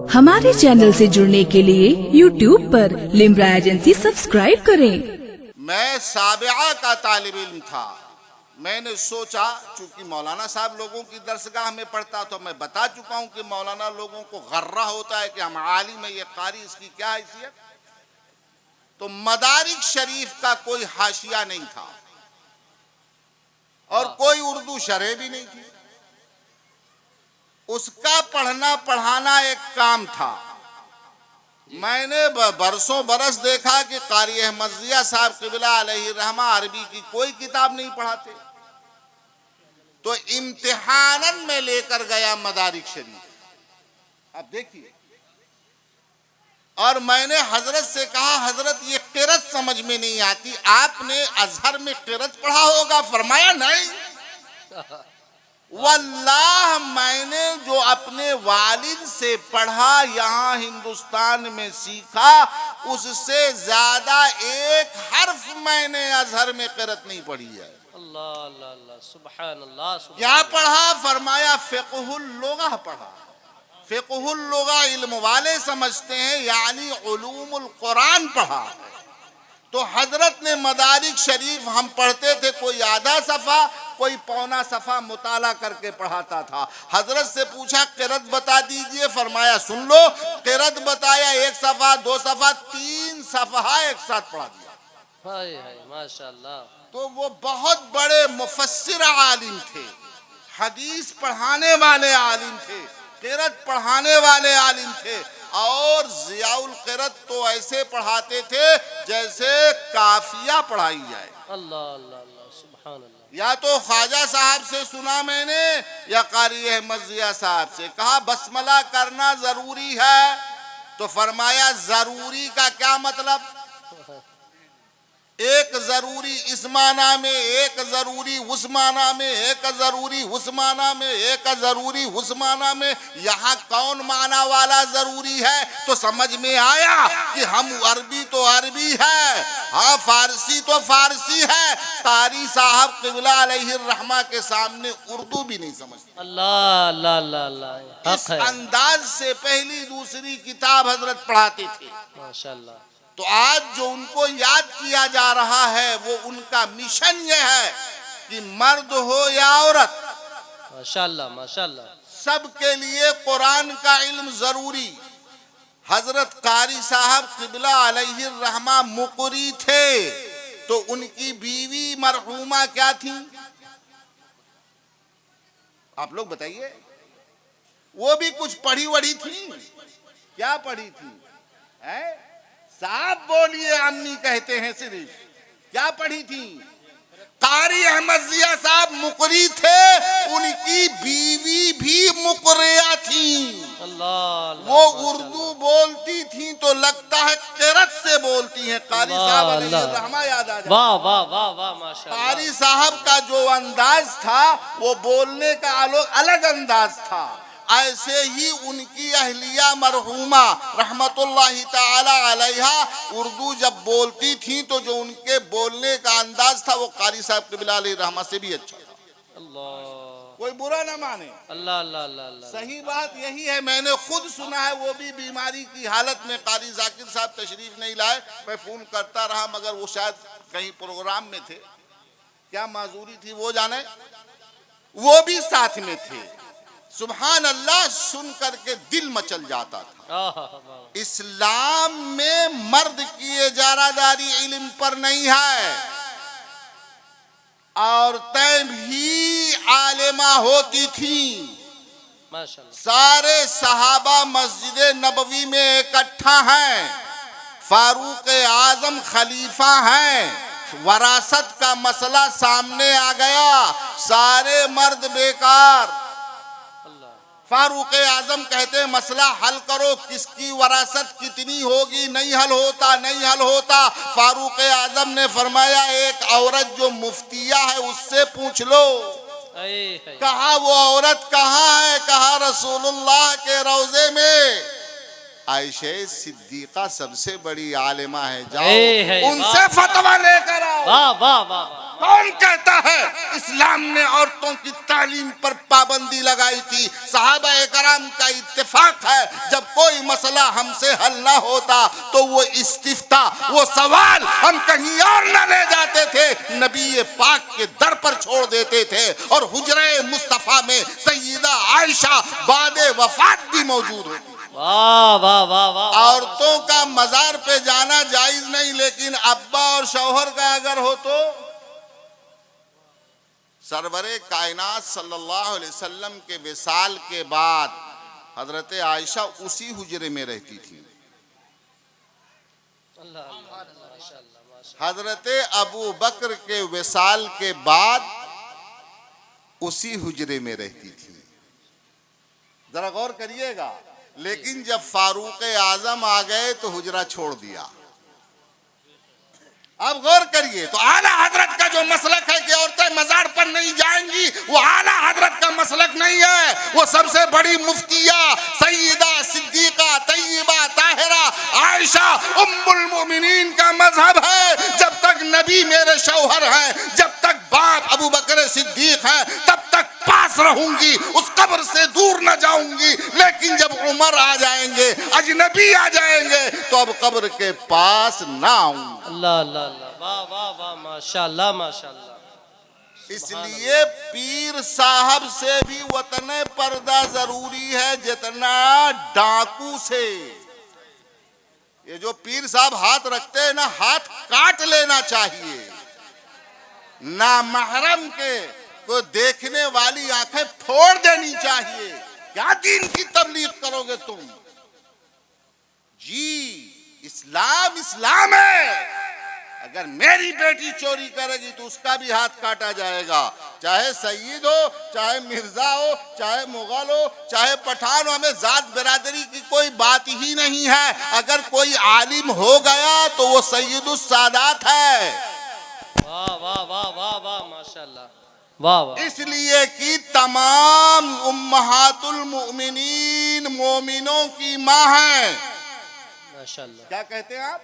हमारे चैनल से जुड़ने के लिए YouTube पर लिम्रा एजेंसी सब्सक्राइब करें। मैं साबिया का तालिब इल्म था। मैंने सोचा, चूंकि मौलाना साहब लोगों की दरसगाह में पढ़ता, तो मैं बता चुका हूं कि मौलाना लोगों को गर्रा होता है कि हम आलिम है, ये कारी, इसकी क्या हैसियत। तो मदारिक शरीफ का कोई हाशिया नहीं था और कोई उर्दू शरह भी नहीं थी। उसका पढ़ना पढ़ाना एक काम था। मैंने बरसों बरस देखा कि कारी अहमद जिया साहब क़िबला अलैहि रहमा अरबी की कोई किताब नहीं पढ़ाते, तो इम्तिहानन में लेकर गया मदारिक शरीफ। अब देखिए, और मैंने हजरत से कहा, हजरत ये क़िरत समझ में नहीं आती, आपने अजहर में क़िरत पढ़ा होगा। फरमाया नहीं, वल्लाह मैंने जो अपने वालिद से पढ़ा, यहाँ हिंदुस्तान में सीखा, उससे ज्यादा एक हर्फ मैंने अजहर में क़िरत नहीं पढ़ी है। अल्लाह अल्लाह अल्लाह, सुभान अल्लाह। क्या पढ़ा? फरमाया फ़िक़हुल लुग़ह पढ़ा। फ़िक़हुल लुग़ह इल्म वाले समझते हैं यानी उलूमुल कुरान पढ़ा। तो हजरत ने मदारिक शरीफ हम पढ़ते थे, कोई आधा सफ़ा कोई पौना सफ़ा मुताला करके पढ़ाता था। हजरत से पूछा क़िरत बता दीजिए, फरमाया सुन लो। क़िरत बताया, एक सफ़ा, दो सफ़ा, तीन सफ़ा एक साथ पढ़ा दिया। हाय हाय माशाअल्लाह। तो वो बहुत बड़े मुफस्सिर आलिम थे, हदीस पढ़ाने वाले आलिम थे, क़िरत पढ़ाने वाले आलिम थे। और ज़ियाउल क़िरत तो ऐसे पढ़ाते थे जैसे काफिया पढ़ाई जाए। अल्लाह अल्लाह अल्लाह, सुभान अल्लाह। या तो ख्वाजा साहब से सुना मैंने, या कारी अहमद जिया साहब से। कहा बस्मला करना जरूरी है, तो फरमाया जरूरी का क्या मतलब? एक जरूरी इस माना में, एक जरूरी उस माना में, एक जरूरी उस माना में, एक जरूरी उस माना में। यहाँ कौन माना वाला जरूरी है? तो समझ में आया कि हम अरबी तो अरबी है, हाँ फारसी तो फारसी है। कारी साहब क़िबला अलैहि रहमा के सामने उर्दू भी नहीं समझते। अल्लाह अल्लाह अल्लाह अल्लाह। इस अंदाज से पहली दूसरी किताब हजरत पढ़ाते थे माशाअल्लाह। तो आज जो उनको याद किया जा रहा है, वो उनका मिशन ये है कि मर्द हो या औरत, माशाअल्लाह माशाअल्लाह, सबके लिए कुरान का इल्म जरूरी। हजरत कारी साहब क़िबला अलैहि रहमा मुक़री थे, तो उनकी बीवी मरहूमा क्या थी? आप लोग बताइए। वो भी कुछ पढ़ी वढ़ी थी? क्या पढ़ी थी? है साहब बोलिए, अम्मी कहते हैं सिर्फ। क्या पढ़ी थी? कारी अहमद जिया साहब मुक़री थे, उनकी बीवी भी मुक़रिया थी। अल्लाह, वो उर्दू बोलती थी तो लगता है क़िरत से बोलती हैं। कारी साहब अलैहि रहमा याद आ जाए। वाह वाह वाह वाह माशाअल्लाह। कारी साहब का जो अंदाज था, वो बोलने का अलग अंदाज था। ऐसे ही उनकी अहलिया मरहूमा रहमतुल्लाहि ताला अलैहा उर्दू जब बोलती थी, तो जो उनके बोलने का अंदाज था, वो कारी साहब क़िबला अलैहि रहमा से भी अच्छा था। अल्लाह, कोई बुरा ना माने। अल्लाह अल्लाह अल्लाह अल्लाह। सही बात यही है, मैंने खुद सुना है। वो भी बीमारी की हालत में कारी जाकिर साहब तशरीफ नहीं लाए। मैं फोन करता रहा, मगर वो शायद कहीं प्रोग्राम में थे, क्या माजूरी थी वो जाने। वो भी साथ में थे। सुभान अल्लाह, सुन करके दिल मचल जाता था। इस्लाम में मर्द की इजारादारी इल्म पर नहीं है, औरतें भी आलिमा होती थी। माशाअल्लाह। सारे सहाबा मस्जिद नबवी में इकट्ठा हैं, फारूक आजम खलीफा हैं। वरासत का मसला सामने आ गया, सारे मर्द बेकार। फारूक आजम कहते हैं मसला हल करो, किसकी वरासत कितनी होगी? नहीं हल होता, नहीं हल होता। फारूक आजम ने फरमाया एक औरत जो मुफ्तिया है उससे पूछ लो। कहा वो औरत कहाँ है? कहा रसूलुल्लाह के रोजे में। आयशा सिद्दीका सबसे बड़ी आलिमा है, जाओ उनसे फतवा लेकर आओ। वाह वाह वाह। कौन कहता है इस्लाम ने औरतों की तालीम पर पाबंदी लगाई थी? सहाबा कराम का इत्तेफाक है जब कोई मसला हमसे हल ना होता तो वो इस्तिफ्ता, वो सवाल हम कहीं और न ले जाते थे, नबी पाक के दर पर छोड़ देते थे। और हुजरे मुस्तफा में सैयदा आयशा बादे वफात भी मौजूद होती। वाह वाह वाह वाह। औरतों का मजार पे जाना जायज नहीं, लेकिन अब्बा और शौहर का अगर हो तो सरवरे कायनात सल्लल्लाहु अलैहि वसल्लम के विसाल के बाद हजरत आयशा उसी हुजरे में रहती थी। अल्लाह अल्लाह, माशाअल्लाह माशाअल्लाह। हजरत अबू बकर के विसाल के बाद उसी हुजरे में रहती थी। जरा गौर करिएगा। लेकिन जब फारूक आजम आ गए तो हुजरा छोड़ दिया। अब गौर करिए, तो आला हजरत का जो मसलक है कि औरतें मजार पर नहीं जाएंगी, वो आला हजरत का मसलक नहीं है। वो सबसे बड़ी मुफ्तिया सैयदा सिद्दीका तैयबा ताहिरा आयशा उम्मुल मोमिनीन का मजहब है। जब तक नबी मेरे शौहर हैं, जब तक बाप अबू बकर सिद्दीक हैं, तब तक पास रहूंगी, उस कब्र से दूर न जाऊंगी। लेकिन जब उमर आ जाएंगे, अजनबी आ जाएंगे, तो अब कब्र के पास ना आऊंगा। अल्लाह अल्लाह अल्लाह, वाह वाह वाह, माशाअल्लाह माशाअल्लाह। इसलिए पीर साहब से भी वतन पर्दा जरूरी है जितना डाकू से। ये जो पीर साहब हाथ रखते हैं ना, हाथ काट लेना चाहिए। ना महरम के को देखने वाली आंखें फोड़ देनी चाहिए। क्या दीन की तबलीग करोगे तुम? जी, इस्लाम इस्लाम है। अगर मेरी बेटी चोरी करेगी तो उसका भी हाथ काटा जाएगा, चाहे सईद हो, चाहे मिर्जा हो, चाहे मुगल हो, चाहे पठान हो। हमें जात बिरादरी की कोई बात ही नहीं है। अगर कोई आलिम हो गया तो वो सैयदुस सादात है। वाह वाह वाह वाह वाह, माशाअल्लाह, वाह वाह। इसलिए कि तमाम उम्महातुल मुमिनीन मोमिनों की माँ है। माशाअल्लाह। क्या कहते हैं आप?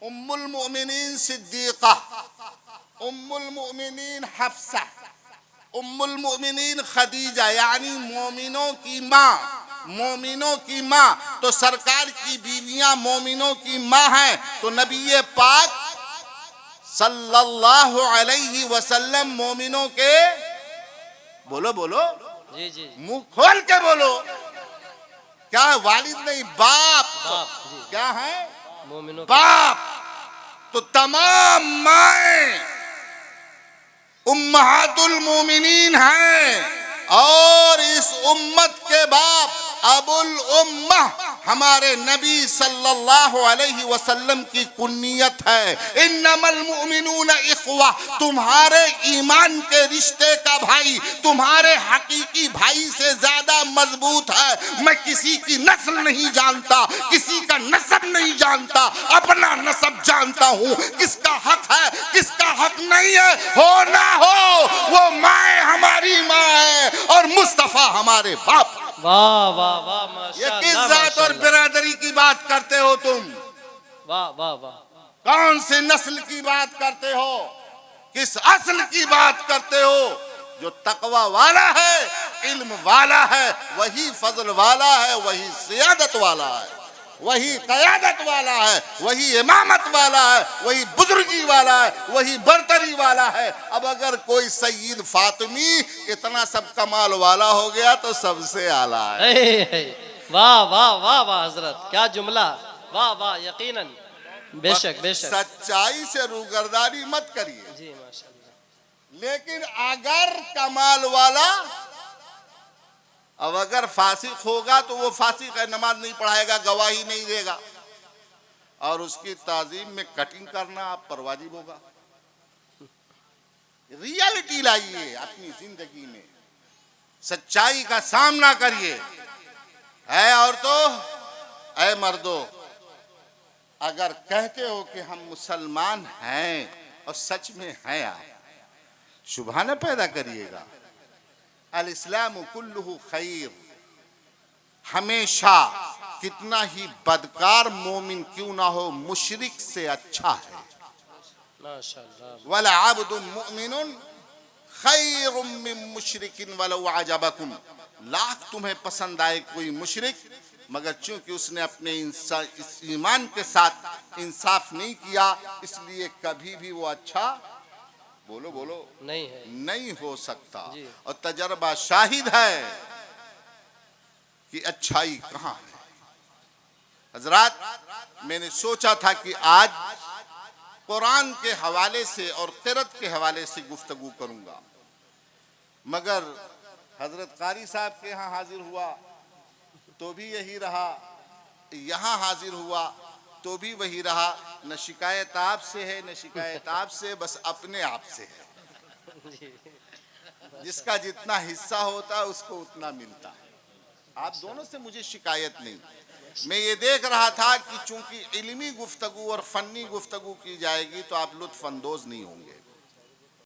उम्मुल मुमिनीन सिद्दीका, उम्मुल मुमिनीन हफ्सा, उम्मुल मुमिनीन खदीजा, यानी मोमिनों की माँ, मोमिनों की माँ। तो सरकार की बीवियां मोमिनों की माँ हैं। तो नबी पाक सल्लल्लाहु अलैहि वसल्लम मोमिनों के, बोलो बोलो, जी जी, मुंह खोल के बोलो, क्या है? वालिद नहीं, बाप। बाप जी, क्या है? मोमिनों के बाप। तो तमाम माएं उम्महातुल मोमिनीन हैं। और इस उम्मत के बाप अबुल उम्मह हमारे नबी सल्लल्लाहु अलैहि वसल्लम की कुन्नियत है। इन्नमल मुमिनूना इख्वा, तुम्हारे ईमान के रिश्ते का भाई तुम्हारे हकीकी भाई से ज्यादा मजबूत है। मैं किसी की नस्ल नहीं जानता, किसी का नस्ब नहीं जानता, अपना नस्ब जानता हूँ। किसका हक है, किसका हक नहीं है, हो ना हो, वो माए हमारी माँ है और मुस्तफा हमारे बाप। वाह वाह वाह, ये माशाअल्लाह किस जात और बिरादरी की बात करते हो तुम? वाह वाह वाह, कौन सी नस्ल की बात करते हो? किस असल की बात करते हो? जो तकवा वाला है, इल्म वाला है, वही फजल वाला है, वही सियादत वाला है, वही क़यादत वाला है, वही इमामत वाला है, वही बुजुर्गी वाला है, वही बरतरी वाला है। अब अगर कोई सईद फातिमी इतना सब कमाल वाला हो गया तो सबसे आला है। वाह वाह वाह वाह हजरत, क्या जुमला, वाह वाह, यकीनन, बेशक बेशक। सच्चाई से रूगर्दारी मत करिए। जी माशाअल्लाह। लेकिन अगर कमाल वाला, अब अगर फासिक होगा तो वो फासिक है, नमाज नहीं पढ़ाएगा, गवाही नहीं देगा, और उसकी ताजीम में कटिंग करना आप पर वाजिब होगा। रियलिटी लाइए अपनी जिंदगी में, सच्चाई का सामना करिए। है औरतों, ऐ मर्दों, अगर कहते हो कि हम मुसलमान हैं और सच में हैं, आप शुबहा न पैदा करिएगा। अल इस्लाम कुल्लुहु खैर, हमेशा कितना ही बदकार मोमिन क्यों ना हो, मुशरिक से अच्छा है। माशाअल्लाह। वल अब्दुम मुमिनुन खैरुम मिन मुशरिकिन वलौ अजबकुम। लाख तुम्हें पसंद आए कोई मुशरिक, मगर चूंकि उसने अपने इस ईमान के साथ इंसाफ नहीं किया, इसलिए कभी भी वो अच्छा बोलो बोलो नहीं है। नहीं हो सकता। जी। और तजर्बा शाहिद है कि अच्छाई कहाँ है। हजरात, मैंने सोचा था कि आज कुरान के हवाले से और क़िरत के हवाले से गुफ्तगू करूंगा, मगर हजरत कारी साहब के यहाँ हाजिर हुआ तो भी यही रहा, यहाँ हाजिर हुआ तो भी वही रहा। न शिकायत आपसे है न शिकायत आपसे, बस अपने आप से है। जिसका जितना हिस्सा होता है उसको उतना मिलता है। आप दोनों से मुझे शिकायत नहीं। मैं ये देख रहा था कि चूंकि इल्मी गुफ्तगू और फन्नी गुफ्तगू की जाएगी तो आप लुत्फ अंदोज नहीं होंगे।